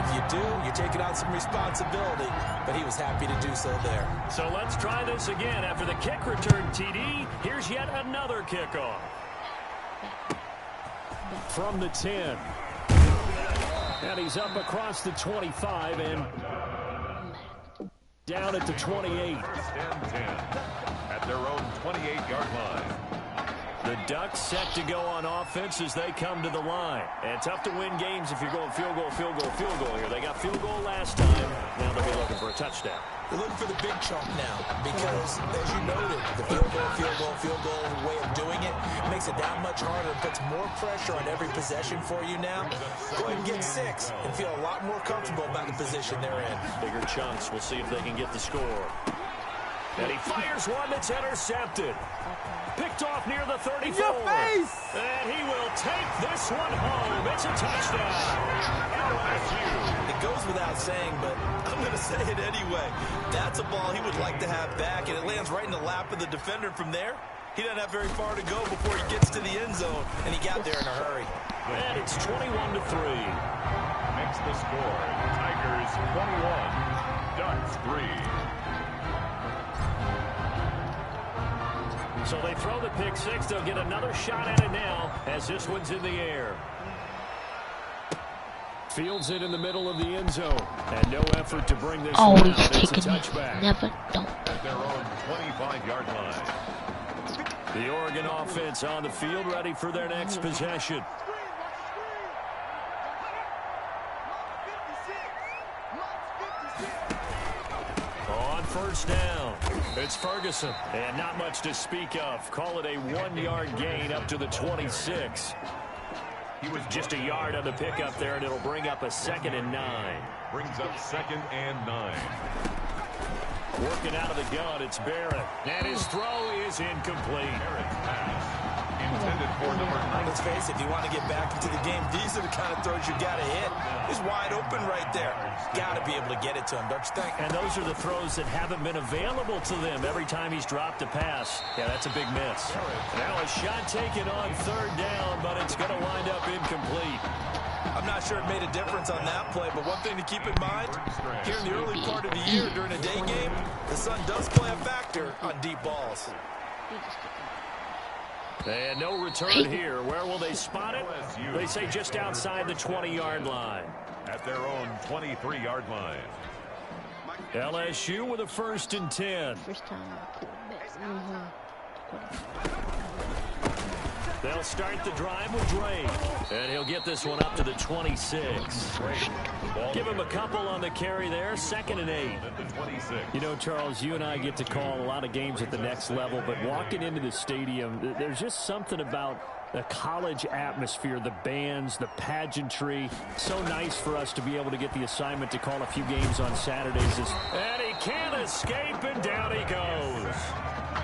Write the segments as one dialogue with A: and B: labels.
A: if you do, you're taking on some responsibility. But he was happy to do so there.
B: So let's try this again. After the kick return TD, here's yet another kickoff. From the 10. And he's up across the 25 and down at the 28.
C: First and 10 at their own 28-yard line.
B: The Ducks set to go on offense as they come to the line. And tough to win games if you're going field goal, field goal, field goal here. They got field goal last time. Now they'll be looking for a touchdown.
A: They're looking for the big chunk now because, as you noted, the field goal way of doing it makes it that much harder. It puts more pressure on every possession for you now. Go ahead and get 6 and feel a lot more comfortable about the position they're in.
B: Bigger chunks. We'll see if they can get the score. And he fires one that's intercepted. Picked off near the 34. And he will take this one home. It's a touchdown.
A: It goes without saying, but I'm going to say it anyway. That's a ball he would like to have back, and it lands right in the lap of the defender from there. He doesn't have very far to go before he gets to the end zone, and he got there in a hurry.
B: And it's 21-3.
C: Makes the score. Tigers 21, Ducks 3.
B: So they throw the pick 6. They'll get another shot at it now as this one's in the air. Fields it in the middle of the end zone. And no effort to bring this one out. It's a touchback.
D: Never don't.
C: At their own 25-yard line.
B: The Oregon offense on the field ready for their next possession. On first down, it's Ferguson. And not much to speak of. Call it a 1-yard gain up to the 26. He was just a yard on the pickup there, and it'll bring up a 2nd and 9.
C: Brings up 2nd and 9.
B: Working out of the gun, it's Barrett. And his throw is incomplete.
C: Barrett's pass intended for number 9.
A: Let's face it, if you want to get back into the game, these are the kind of throws you got to hit. He's wide open right there. Got to be able to get it to him, don't you think?
B: And those are the throws that haven't been available to them every time he's dropped a pass. Yeah, that's a big miss. Now a shot taken on 3rd down, but it's going to wind up incomplete.
A: I'm not sure it made a difference on that play, but one thing to keep in mind, here in the early part of the year during a day game, the sun does play a factor on deep balls.
B: And no return here. Where will they spot it? They say just outside the 20-yard line.
C: At their own 23-yard line.
B: LSU with a 1st and 10.
D: First time I pulled back.
B: They'll start the drive with Drake. And he'll get this one up to the 26. Give him a couple on the carry there. 2nd and 8. You know, Charles, you and I get to call a lot of games at the next level, but walking into the stadium, there's just something about the college atmosphere, the bands, the pageantry. So nice for us to be able to get the assignment to call a few games on Saturdays. And he can't escape, and down he goes.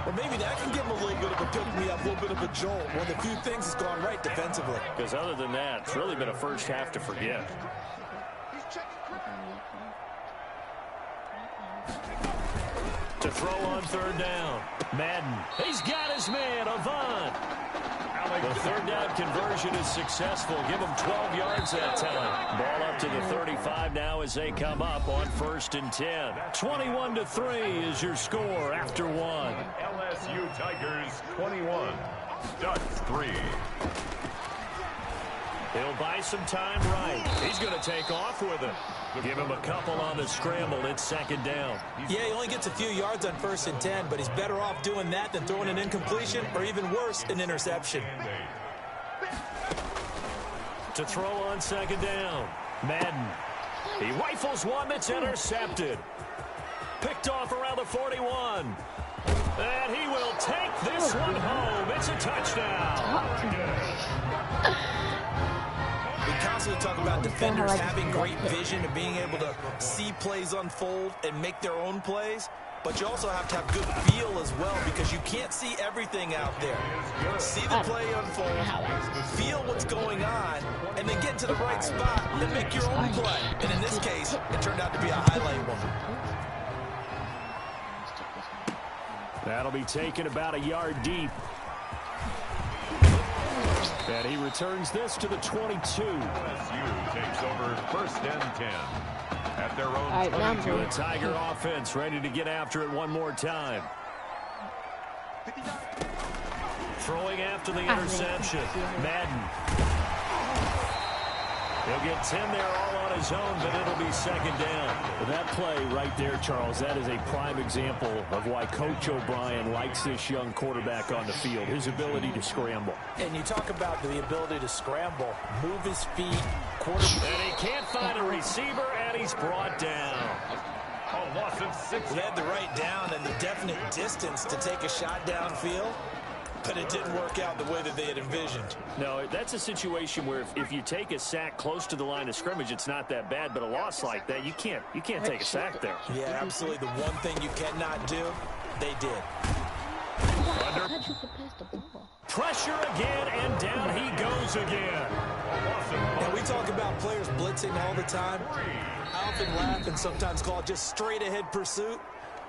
A: Well, maybe that can give him a little bit of a pick-me-up, a little bit of a jolt. One of the few things that's gone right defensively.
B: Because other than that, it's really been a first half to forget. To throw on 3rd down. Madden. He's got his man, Avant. The 3rd down conversion is successful. Give him 12 yards that time. Ball up to the 35 now as they come up on 1st and 10. 21-3 is your score after 1.
C: LSU Tigers 21, Ducks 3.
B: He'll buy some time right. He's going to take off with it. Give him a couple on the scramble. It's 2nd down.
A: Yeah, he only gets a few yards on 1st and 10, but he's better off doing that than throwing an incompletion or even worse, an interception.
B: To throw on 2nd down. Madden. He rifles one that's intercepted. Picked off around the 41. And he will take this one home. It's a touchdown.
A: We constantly talk about defenders having great vision and being able to see plays unfold and make their own plays. But you also have to have good feel as well because you can't see everything out there. See the play unfold, feel what's going on, and then get to the right spot and make your own play. And in this case, it turned out to be a highlight one.
B: That'll be taken about a yard deep. And he returns this to the 22.
C: LSU takes over 1st and 10 at their own 22.
B: The Tiger offense ready to get after it one more time. Throwing after the interception. Madden. He'll get 10 there all on his own, but it'll be 2nd down. Well, that play right there, Charles, that is a prime example of why Coach O'Brien likes this young quarterback on the field, his ability to scramble.
A: And you talk about the ability to scramble, move his feet, quarterback.
B: And he can't find a receiver, and he's brought down.
C: A loss of 6.
A: He had the right down and the definite distance to take a shot downfield, but it didn't work out the way that they had envisioned.
B: No, that's a situation where if you take a sack close to the line of scrimmage, it's not that bad, but a loss like that, you can't take a sack there.
A: Yeah, absolutely. The one thing you cannot do, they did.
B: Pressure again, and down he goes again.
A: And we talk about players blitzing all the time. I often laugh and sometimes call it just straight ahead pursuit.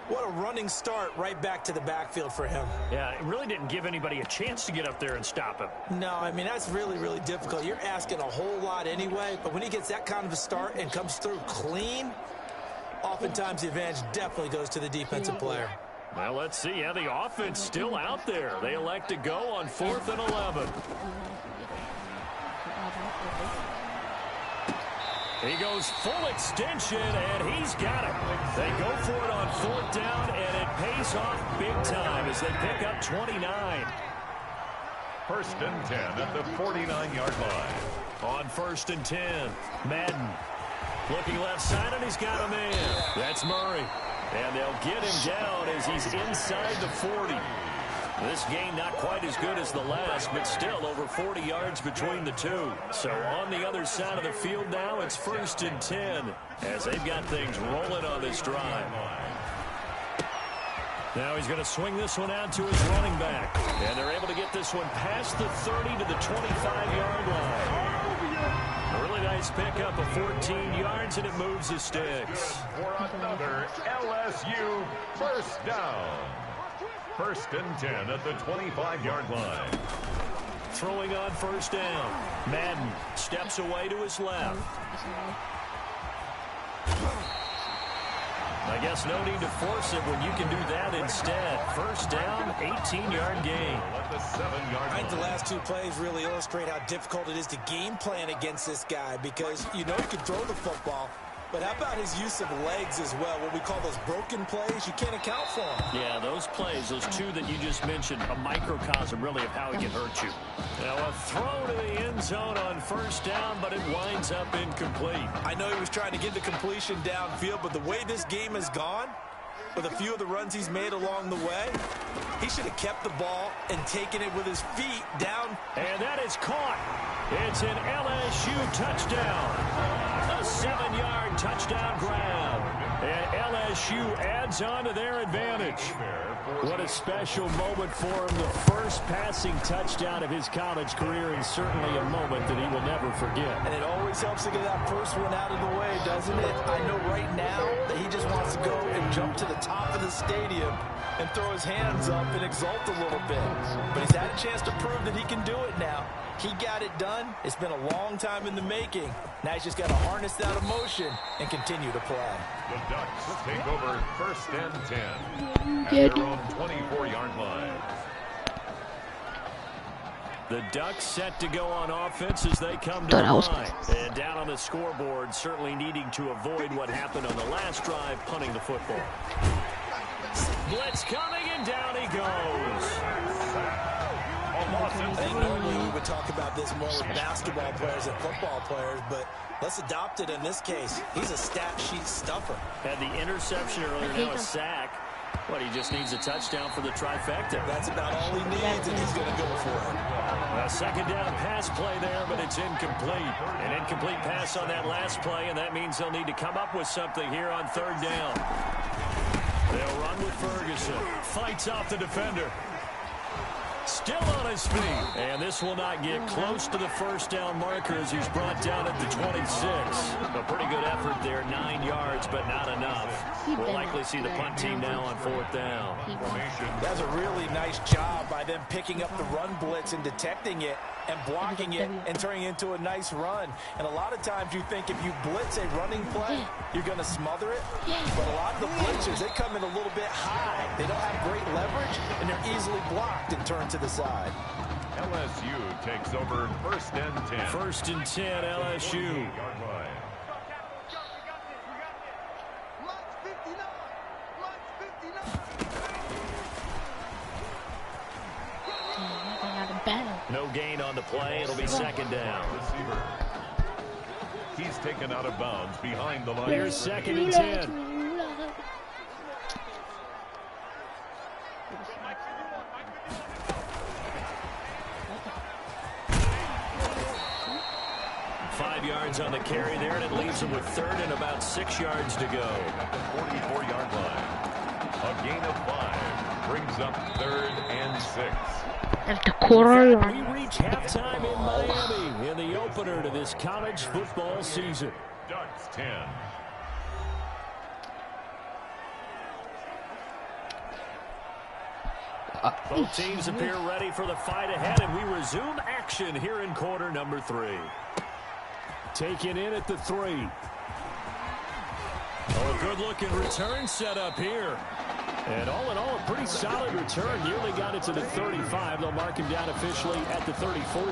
A: What a running start right back to the backfield for him.
B: Yeah, it really didn't give anybody a chance to get up there and stop him.
A: No, I mean, that's really, really difficult. You're asking a whole lot anyway, but when he gets that kind of a start and comes through clean, oftentimes the advantage definitely goes to the defensive player.
B: Well, let's see how the offense still out there. They elect to go on 4th and 11. He goes full extension, and he's got it. They go for it on 4th down, and it pays off big time as they pick up 29.
C: 1st and 10 at the 49-yard line.
B: On 1st and 10, Madden looking left side, and he's got a man. That's Murray. And they'll get him down as he's inside the 40. This game not quite as good as the last, but still over 40 yards between the two. So on the other side of the field now, it's 1st and 10 as they've got things rolling on this drive. Now he's going to swing this one out to his running back. And they're able to get this one past the 30 to the 25-yard line. A really nice pickup of 14 yards, and it moves the sticks.
C: For another LSU 1st down. 1st and 10 at the 25-yard line.
B: Throwing on 1st down. Madden steps away to his left. I guess no need to force it when you can do that instead. 1st down, 18-yard gain.
C: At the 7-yard
A: I think the
C: line.
A: last two plays really illustrate how difficult it is to game plan against this guy because you know he can throw the football, but how about his use of legs as well? What we call those broken plays, you can't account for them.
B: Yeah, those plays, those two that you just mentioned, a microcosm really of how he can hurt you. Now a throw to the end zone on 1st down, but it winds up incomplete.
A: I know he was trying to get the completion downfield, but the way this game has gone, with a few of the runs he's made along the way, he should have kept the ball and taken it with his feet down.
B: And that is caught. It's an LSU touchdown. A 7-yard touchdown grab. And LSU adds on to their advantage. What a special moment for him. The first passing touchdown of his college career, and certainly a moment that he will never forget.
A: And it always helps to get that first one out of the way, doesn't it? I know right now that he just wants to go and jump to the top of the stadium and throw his hands up and exult a little bit. But he's had a chance to prove that he can do it now. He got it done. It's been a long time in the making. Now he's just got to harness that emotion and continue to play.
C: The Ducks take over 1st and 10 at their own 24-yard line.
B: The Ducks set to go on offense as they come to the line. And down on the scoreboard, certainly needing to avoid what happened on the last drive, punting the football. Blitz coming, and down he goes.
A: I think normally we would talk about this more with basketball players than football players, but let's adopt it in this case. He's a stat sheet stuffer.
B: Had the interception earlier, now a sack. But he just needs a touchdown for the trifecta.
A: That's about all he needs, and he's going to go for it.
B: A 2nd down pass play there, but it's incomplete. An incomplete pass on that last play, and that means they'll need to come up with something here on 3rd down. They'll run with Ferguson. Fights off the defender. Still on his feet. And this will not get close to the 1st down marker as he's brought down at the 26. A pretty good effort there, 9 yards, but not enough. We'll likely see the punt team now on 4th down.
A: That's a really nice job by them picking up the run blitz and detecting it. and blocking it and turning it into a nice run. And a lot of times you think if you blitz a running play, you're going to smother it. But a lot of the blitzers, they come in a little bit high. They don't have great leverage, and they're easily blocked and turned to the side.
C: LSU takes over 1st and 10.
B: 1st and 10, LSU.
D: battle.
B: No gain on the play. It'll be 2nd down.
C: Receiver. He's taken out of bounds behind the line.
B: Here's 2nd and 10. Yards on the carry there, and it leaves them with 3rd and about 6 yards to go.
C: At the 44-yard line. A gain of 5 brings up 3rd and 6.
D: At the quarter line.
B: We reach halftime in Miami in the opener to this college football season.
C: Ducks 10.
B: Both teams appear ready for the fight ahead, and we resume action here in quarter number 3. Taken in at the 3. Oh, a good-looking return set up here. And all in all, a pretty solid return. Nearly got it to the 35. They'll mark him down officially at the 34.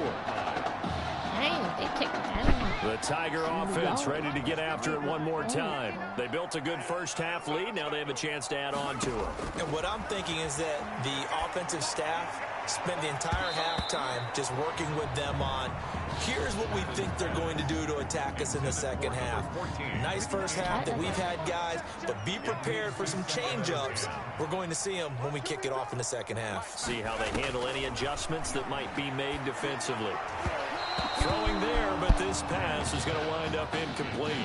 D: Dang, they take that.
B: The Tiger offense ready to get after it one more time. They built a good first-half lead. Now they have a chance to add on to it.
A: And what I'm thinking is that the offensive staff spent the entire halftime just working with them on, here's what we think they're going to do to attack us in the second half. Nice first half that we've had, guys, but be prepared for some change-ups. We're going to see them when we kick it off in the second half.
B: See how they handle any adjustments that might be made defensively. Throwing there, but this pass is going to wind up incomplete.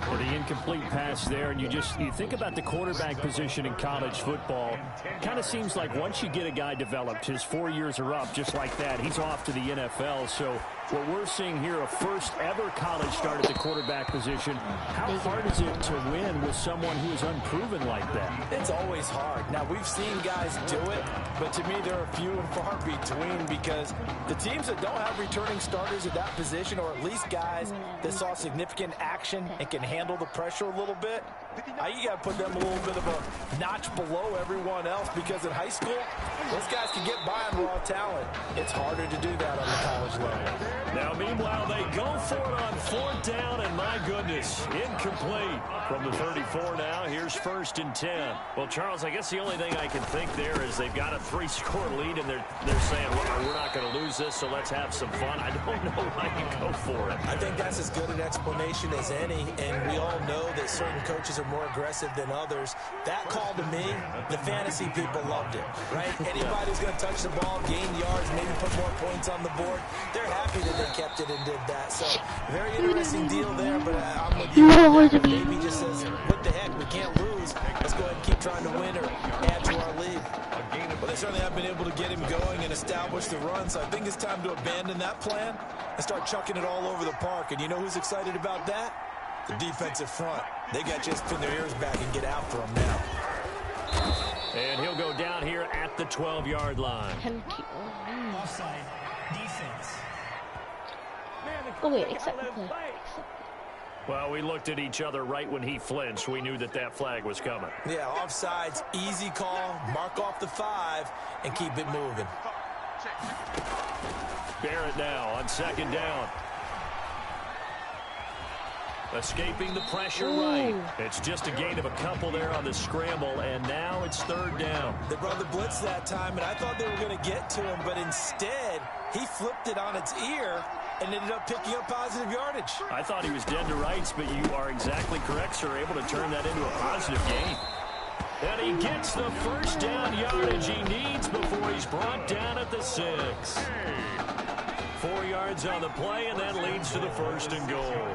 B: For the incomplete pass there, and you think about the quarterback position in college football. Kind of seems like once you get a guy developed, his 4 years are up just like that. He's off to the NFL. So what we're seeing here, a first ever college start at the quarterback position. How hard is it to win with someone who is unproven like that?
A: It's always hard. Now, we've seen guys do it, but to me, there are few and far between because the teams that don't have returning starters at that position, or at least guys that saw significant action and can handle the pressure a little bit, you got to put them a little bit of a notch below everyone else because in high school, those guys can get by on raw talent. It's harder to do that on the college level.
B: Now, meanwhile, they go for it on 4th down, and my goodness, incomplete. From the 34 now, here's 1st and 10. Well, Charles, I guess the only thing I can think there is they've got a 3-score lead, and they're saying, well, we're not going to lose this, so let's have some fun. I don't know why you go for it.
A: I think that's as good an explanation as any, and we all know that certain coaches are more aggressive than others. That call to me, the fantasy people loved it, right? Anybody who's going to touch the ball, gain yards, maybe put more points on the board, they're happy that they kept it and did that. So, very interesting deal there, but I'm with you. Maybe just says, what the heck, we can't lose. Let's go ahead and keep trying to win or add to our lead. But they certainly have been able to get him going and establish the run, so I think it's time to abandon that plan and start chucking it all over the park. And you know who's excited about that? The defensive front. They got just pin their ears back and get after him now.
B: And he'll go down here at the 12-yard line.
E: Offside defense.
D: Oh, wait, accept the play.
B: Well, we looked at each other right when he flinched. We knew that that flag was coming.
A: Yeah, offsides, easy call, mark off the 5, and keep it moving.
B: Barrett now on 2nd down. Escaping the pressure right. It's just a gain of a couple there on the scramble, and now it's 3rd down.
A: They brought the blitz that time, and I thought they were going to get to him, but instead, he flipped it on its ear and ended up picking up positive yardage.
B: I thought he was dead to rights, but you are exactly correct, sir, able to turn that into a positive gain. And he gets the 1st down yardage he needs before he's brought down at the 6. 4 yards on the play, and that leads to the 1st and goal.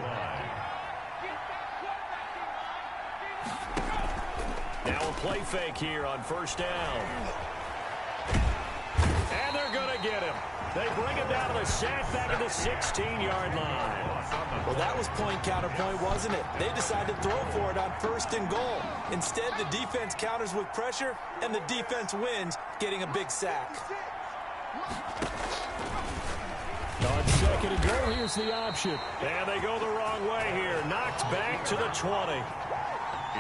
B: Now a play fake here on 1st down. And they're going to get him. They bring him down to the sack back at the 16-yard line.
A: Well, that was point counterpoint, wasn't it? They decided to throw for it on 1st and goal. Instead, the defense counters with pressure, and the defense wins, getting a big sack.
B: On second and goal, here's the option. And they go the wrong way here. Knocked back to the 20.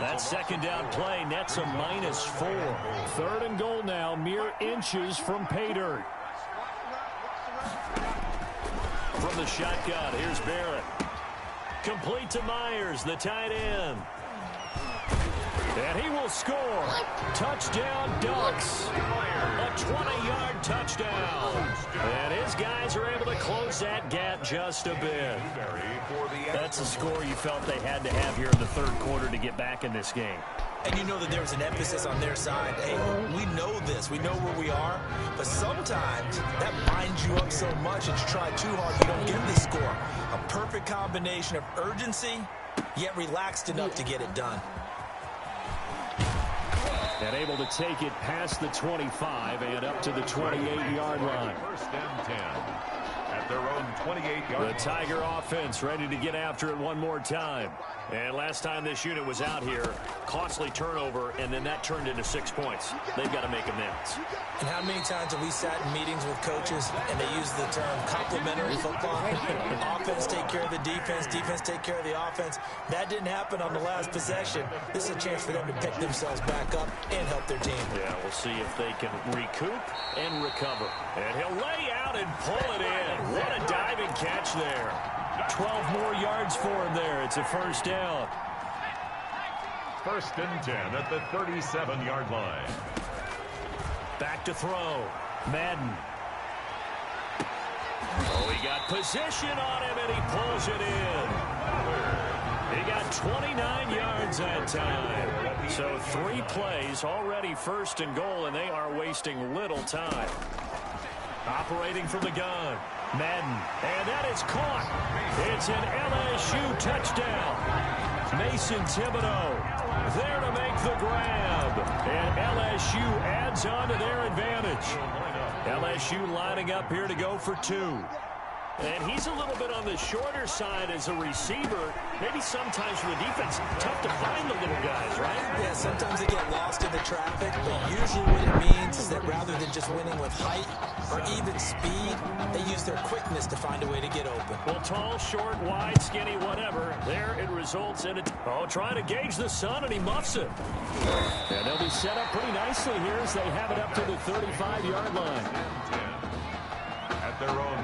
B: That second down play nets a -4. Third and goal now, mere inches from pay dirt. From the shotgun, here's Barrett. Complete to Myers, the tight end. And he will score. Touchdown, Ducks. A 20-yard touchdown. And his guys are able to close that gap just a bit. That's a score you felt they had to have here in the third quarter to get back in this game.
A: And you know that there was an emphasis on their side. Hey, we know this. We know where we are. But sometimes that binds you up so much that you try too hard, you don't get the score. A perfect combination of urgency, yet relaxed enough to get it done.
B: And able to take it past the 25 and up to the 28-yard line.
C: First and 10 at their own 28-yard line.
B: The Tiger offense ready to get after it one more time. And last time this unit was out here, costly turnover, and then that turned into 6 points. They've got to make amends.
A: And how many times have we sat in meetings with coaches and they use the term complementary football? Offense take care of the defense, defense take care of the offense. That didn't happen on the last possession. This is a chance for them to pick themselves back up and help their team.
B: Yeah, we'll see if they can recoup and recover. And he'll lay out and pull it in. What a diving catch there. 12 more yards for him there. It's a first down.
C: First and 10 at the 37-yard line.
B: Back to throw. Madden. Oh, he got position on him, and he pulls it in. He got 29 yards that time. So 3 plays, already first and goal, and they are wasting little time. Operating from the gun. Madden. And that is caught. It's an LSU touchdown. Mason Thibodeau there to make the grab. And LSU adds on to their advantage. LSU lining up here to go for 2. And he's a little bit on the shorter side as a receiver. Maybe sometimes for the defense, tough to find the little guys, right?
A: Yeah, sometimes they get lost in the traffic, but usually what it means is that rather than just winning with height or even speed, they use their quickness to find a way to get open.
B: Well, tall, short, wide, skinny, whatever. There it results in it. Oh, trying to gauge the sun, and he muffs it. And they'll be set up pretty nicely here as they have it up to the 35-yard line.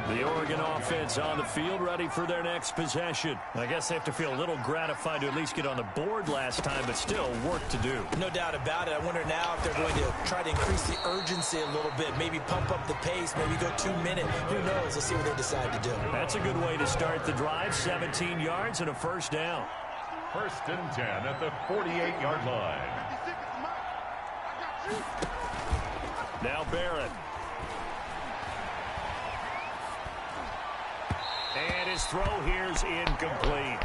B: The Oregon offense on the field, ready for their next possession. I guess they have to feel a little gratified to at least get on the board last time, but still work to do.
A: No doubt about it. I wonder now if they're going to try to increase the urgency a little bit, maybe pump up the pace, maybe go 2 minutes. Who knows? Let's see what they decide to do.
B: That's a good way to start the drive. 17 yards and a first down.
C: First and 10 at the 48-yard line.
B: Now Barrett. And his throw here's incomplete.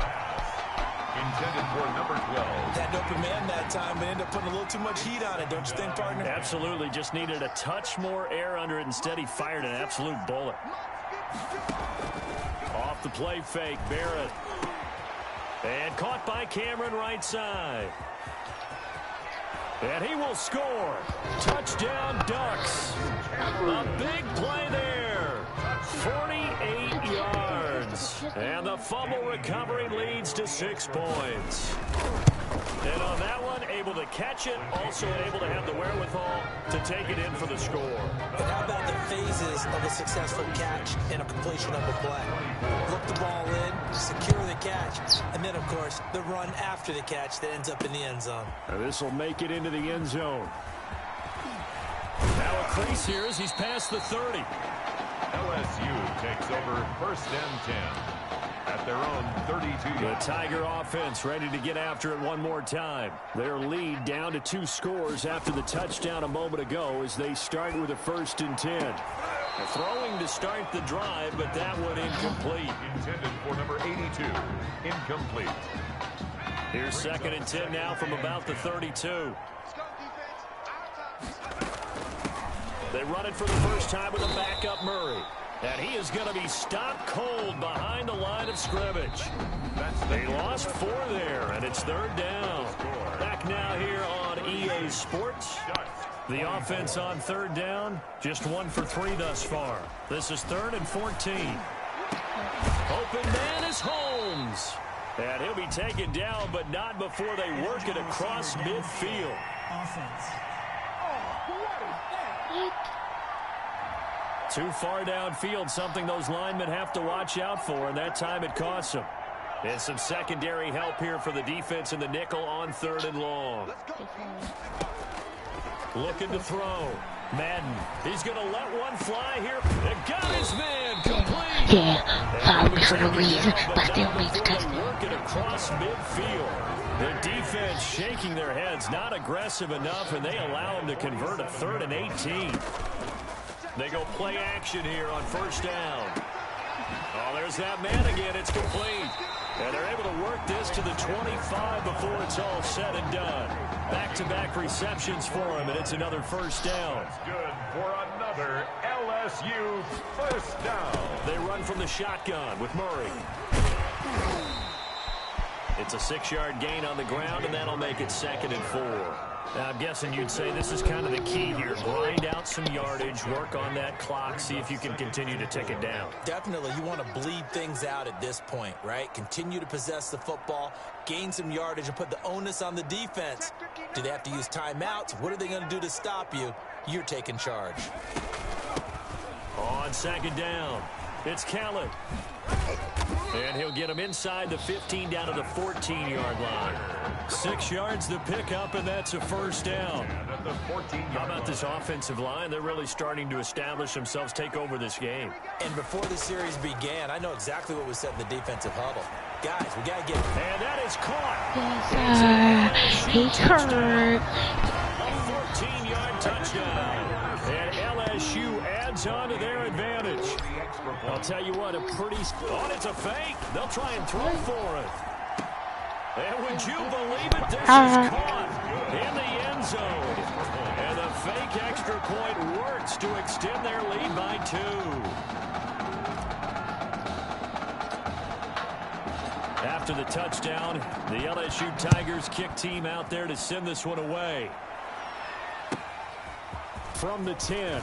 C: Intended for number 12.
A: Had an open man that time, but ended up putting a little too much heat on it, don't you think, partner?
B: Absolutely. Just needed a touch more air under it. Instead, he fired an absolute bullet. Off the play fake, Barrett. And caught by Cameron right side. And he will score. Touchdown, Ducks. A big play there. 48 yards. And the fumble recovery leads to 6 points. And on that one, able to catch it, also able to have the wherewithal to take it in for the score.
A: And how about the phases of a successful catch and a completion of a play? Look the ball in, secure the catch, and then, of course, the run after the catch that ends up in the end zone.
B: This will make it into the end zone. Now a crease here as he's past the 30.
C: LSU takes over first and 10 at their own 32.
B: The Tiger offense ready to get after it one more time. Their lead down to 2 scores after the touchdown a moment ago as they start with a first and 10. Throwing to start the drive, but that one incomplete.
C: Intended for number 82. Incomplete.
B: Here's second and 10 now from about the 32. They run it for the first time with a backup Murray. And he is going to be stopped cold behind the line of scrimmage. They lost 4 there, and it's third down. Back now here on EA Sports. The offense on third down, just 1 for 3 thus far. This is 3rd and 14. Open man is Holmes. And he'll be taken down, but not before they work it across midfield.
E: Offense.
B: Too far downfield, something those linemen have to watch out for, and that time it costs them. And some secondary help here for the defense in the nickel on 3rd and long. Looking to throw. Madden, he's going to let one fly here. It got his man complete.
D: Yeah, fouled me for no reason, but still made the touchdown.
B: Working across midfield. The defense shaking their heads, not aggressive enough, and they allow him to convert a 3rd and 18. They go play action here on 1st down. Oh, there's that man again. It's complete. And they're able to work this to the 25 before it's all said and done. Back-to-back receptions for him, and it's another 1st down.
C: That's good for another LSU 1st down.
B: They run from the shotgun with Murray. It's a 6-yard gain on the ground, and that'll make it 2nd and 4. Now, I'm guessing you'd say this is kind of the key here. Grind out some yardage, work on that clock, see if you can continue to tick it down.
A: Definitely, you want to bleed things out at this point, right? Continue to possess the football, gain some yardage, and put the onus on the defense. Do they have to use timeouts? What are they going to do to stop you? You're taking charge.
B: On 2nd down, it's Khaled. And he'll get him inside the 15 down to the 14-yard line. 6 yards to pick up, and that's a 1st down. How about this offensive line? They're really starting to establish themselves, take over this game.
A: And before the series began, I know exactly what was said in the defensive huddle. Guys, we got to get...
B: And that is caught.
D: Yes, sir. He's hurt.
B: A 14-yard touchdown. And LSU adds on to their advantage. I'll tell you what, a pretty... Oh, it's a fake. They'll try and throw for it. And would you believe it? This is caught in the end zone. And the fake extra point works to extend their lead by 2. After the touchdown, the LSU Tigers kick team out there to send this one away. From the 10.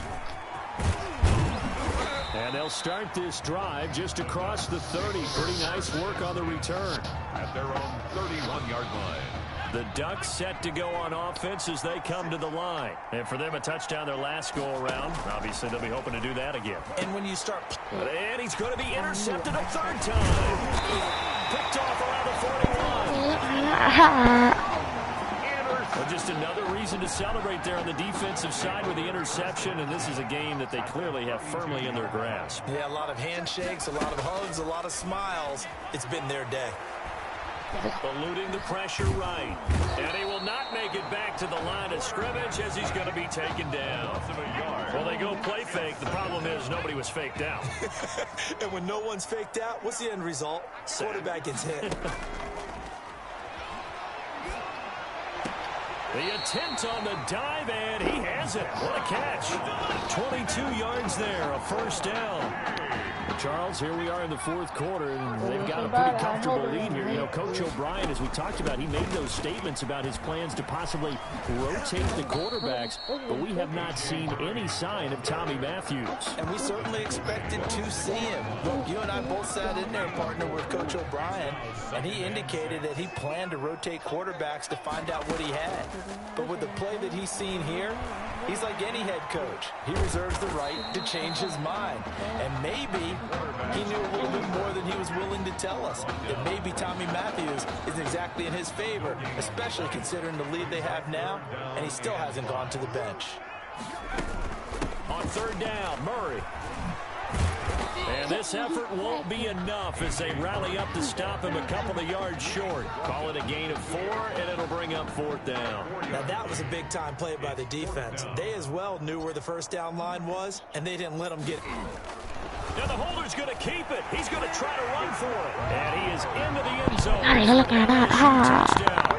B: And they'll start this drive just across the 30. Pretty nice work on the return.
C: At their own 31-yard line.
B: The Ducks set to go on offense as they come to the line. And for them, a touchdown their last go-around. Obviously, they'll be hoping to do that again.
A: And when you start...
B: And he's going to be intercepted a 3rd time. Picked off around the 41. Well, just another reason to celebrate there on the defensive side with the interception, and this is a game that they clearly have firmly in their grasp.
A: Yeah, a lot of handshakes, a lot of hugs, a lot of smiles. It's been their day.
B: Eluding the pressure right. And he will not make it back to the line of scrimmage as he's going to be taken down. Well, they go play fake. The problem is nobody was faked out.
A: And when no one's faked out, what's the end result? Quarterback gets hit.
B: The attempt on the dive, and he has it. What a catch. 22 yards there, a 1st down. Charles, here we are in the 4th quarter, and they've got a pretty comfortable lead here. You know, Coach O'Brien, as we talked about, he made those statements about his plans to possibly rotate the quarterbacks, but we have not seen any sign of Tommy Matthews.
A: And we certainly expected to see him. Look, you and I both sat in there, partner, with Coach O'Brien, and he indicated that he planned to rotate quarterbacks to find out what he had. But with the play that he's seen here, he's like any head coach. He reserves the right to change his mind. And maybe he knew a little bit more than he was willing to tell us. That maybe Tommy Matthews isn't exactly in his favor, especially considering the lead they have now, and he still hasn't gone to the bench.
B: On 3rd down, Murray. And this effort won't be enough as they rally up to stop him a couple of yards short. Call it a gain of 4, and it'll bring up 4th down.
A: Now, that was a big-time play by the defense. They as well knew where the 1st down line was, and they didn't let them get it.
B: Now the holder's going to keep it. He's going to try to run for it. And he is into the end zone.
D: Look at that.
B: Touchdown.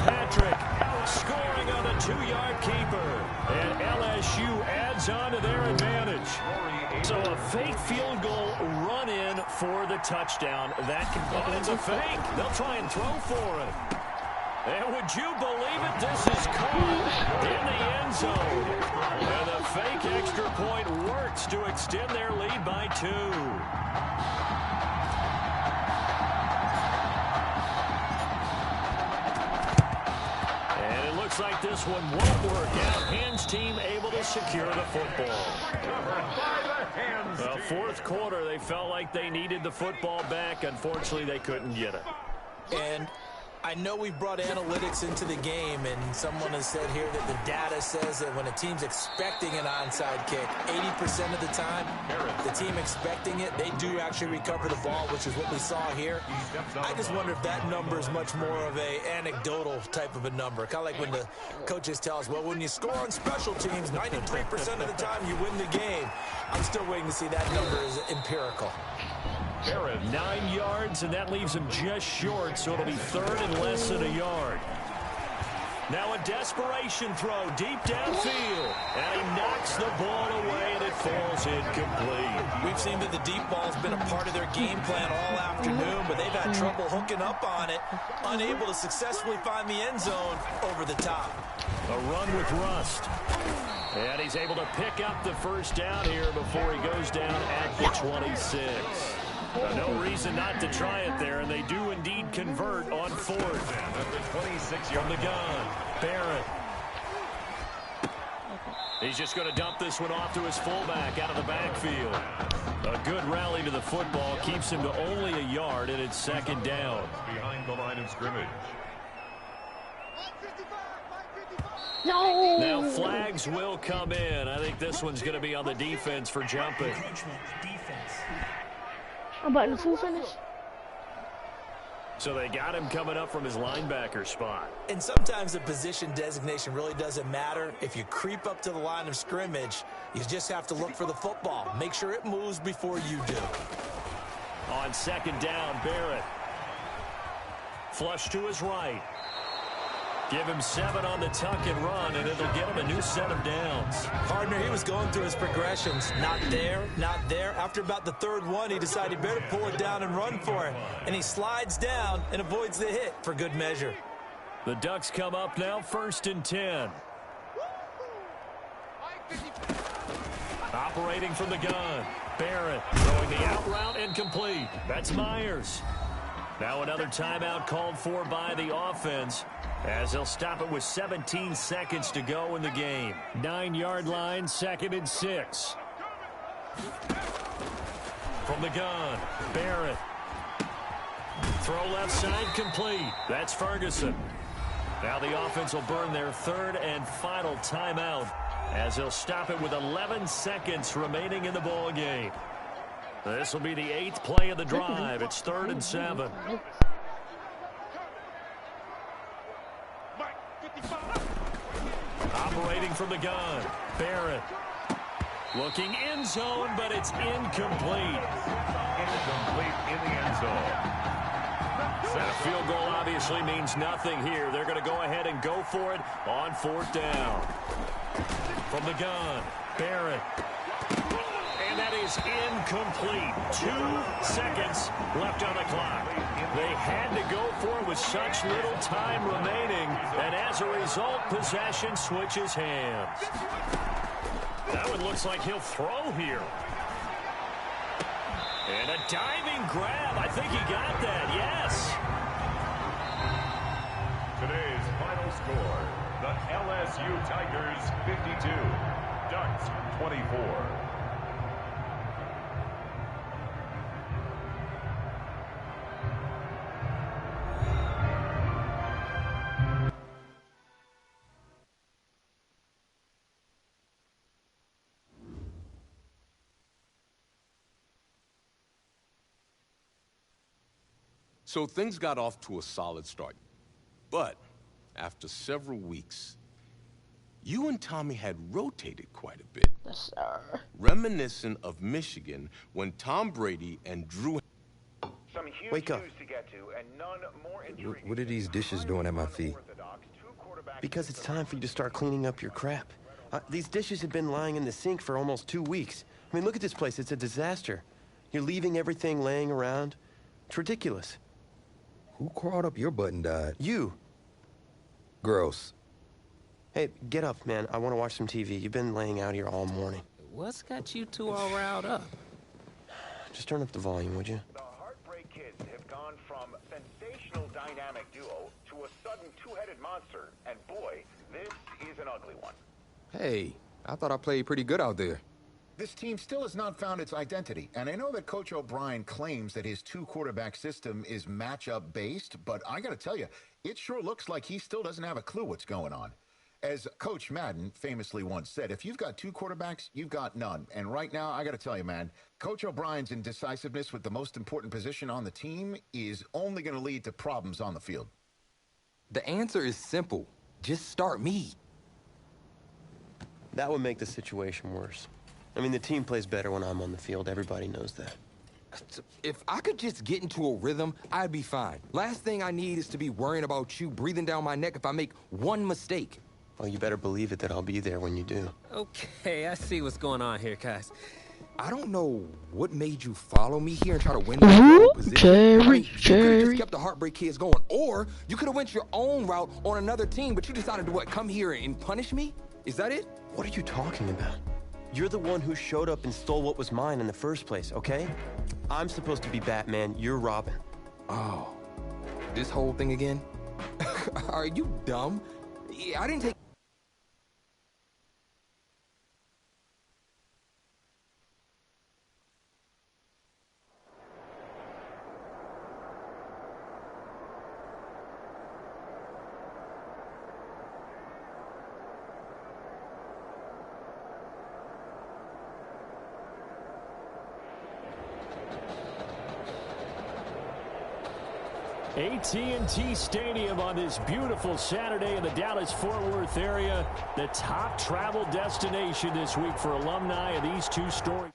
B: Patrick scoring on the 2-yard keeper. And LSU adds on to their advantage. So a fake field goal run in for the touchdown. That can, it's a fake. They'll try and throw for it. And would you believe it? This is caught in the end zone. And the fake extra point works to extend their lead by 2. And it looks like this one won't work out. Hands team able to secure the football. Well, fourth quarter, they felt like they needed the football back. Unfortunately, they couldn't get it.
A: And I know we brought analytics into the game, and someone has said here that the data says that when a team's expecting an onside kick, 80% of the time, the team expecting it, they do actually recover the ball, which is what we saw here. I just wonder if that number is much more of a anecdotal type of a number. Kind of like when the coaches tell us, well, when you score on special teams, 93% of the time you win the game. I'm still waiting to see that number is empirical.
B: 9 yards, and that leaves him just short, so it'll be third and less than a yard. Now a desperation throw deep downfield, and he knocks the ball away, and it falls incomplete.
A: We've seen that the deep ball's been a part of their game plan all afternoon, but they've had trouble hooking up on it, unable to successfully find the end zone over the top.
B: A run with Rust. And he's able to pick up the first down here before he goes down at the 26. No reason not to try it there, and they do indeed convert on fourth.
C: At the 26
B: From the gun, Barrett. He's just going to dump this one off to his fullback out of the backfield. A good rally to the football keeps him to only a yard, and it's second down.
C: behind the line of scrimmage.
D: No!
B: Now flags will come in. I think this one's going to be on the defense for jumping.
E: Encroachment, defense.
D: I'm about to full finish.
B: So they got him coming up from his linebacker spot.
A: And sometimes the position designation really doesn't matter. If you creep up to the line of scrimmage, you just have to look for the football. Make sure it moves before you do.
B: On second down, Barrett. Flush to his right. Give him 7 on the tuck and run, and it'll get him a new set of downs.
A: Partner, he was going through his progressions. Not there, not there. After about the third one, he decided he better pull it down and run for it. And he slides down and avoids the hit for good measure.
B: The Ducks come up now, 1st and 10. Operating from the gun. Barrett throwing the out route incomplete. That's Myers. Now another timeout called for by the offense, as they'll stop it with 17 seconds to go in the game. 9-yard line, 2nd and 6. From the gun, Barrett. Throw left side complete. That's Ferguson. Now the offense will burn their 3rd and final timeout, as they'll stop it with 11 seconds remaining in the ball game. This will be the 8th play of the drive. It's 3rd and 7. Operating from the gun, Barrett. Looking end zone, but it's incomplete.
C: Incomplete in the end zone.
B: That field goal obviously means nothing here. They're going to go ahead and go for it on 4th down. From the gun, Barrett. And that is incomplete. 2 seconds left on the clock. They had to go for it with such little time remaining, and as a result, possession switches hands. That one looks like he'll throw here. And a diving grab. I think he got that, yes.
C: Today's final score, the LSU Tigers 52, Ducks 24.
F: So things got off to a solid start. But after several weeks, you and Tommy had rotated quite a bit.
D: Yes, sir.
F: Reminiscent of Michigan when Tom Brady and Drew...
G: Wake up. What are these dishes doing at my feet?
H: Because it's time for you to start cleaning up your crap. These dishes have been lying in the sink for almost 2 weeks. I mean, look at this place. It's a disaster. You're leaving everything laying around. It's ridiculous.
G: Who crawled up your butt and died?
H: You.
G: Gross.
H: Hey, get up, man. I want to watch some TV. You've been laying out here all morning.
I: What's got you two all riled up?
H: Just turn up the volume, would you?
J: The Heartbreak Kids have gone from sensational dynamic duo to a sudden two-headed monster. And boy, this is an ugly one.
G: Hey, I thought I played pretty good out there.
K: This team still has not found its identity, and I know that Coach O'Brien claims that his two-quarterback system is matchup-based, but I gotta tell you, it sure looks like he still doesn't have a clue what's going on. As Coach Madden famously once said, if you've got two quarterbacks, you've got none. And right now, I gotta tell you, man, Coach O'Brien's indecisiveness with the most important position on the team is only gonna lead to problems on the field.
G: The answer is simple. Just start me.
H: That would make the situation worse. I mean, the team plays better when I'm on the field. Everybody knows that.
G: If I could just get into a rhythm, I'd be fine. Last thing I need is to be worrying about you breathing down my neck if I make one mistake.
H: Well, you better believe it that I'll be there when you do.
I: Okay, I see what's going on here, guys.
G: I don't know what made you follow me here and try to win the position. You could have just kept the Heartbreak Kids going. Or you could have went your own route on another team, but you decided to, what, come here and punish me? Is that it?
H: What are you talking about? You're the one who showed up and stole what was mine in the first place, okay? I'm supposed to be Batman, you're Robin.
G: Oh, this whole thing again? Are you dumb? I didn't take...
B: AT&T Stadium on this beautiful Saturday in the Dallas-Fort Worth area. The top travel destination this week for alumni of these two stories.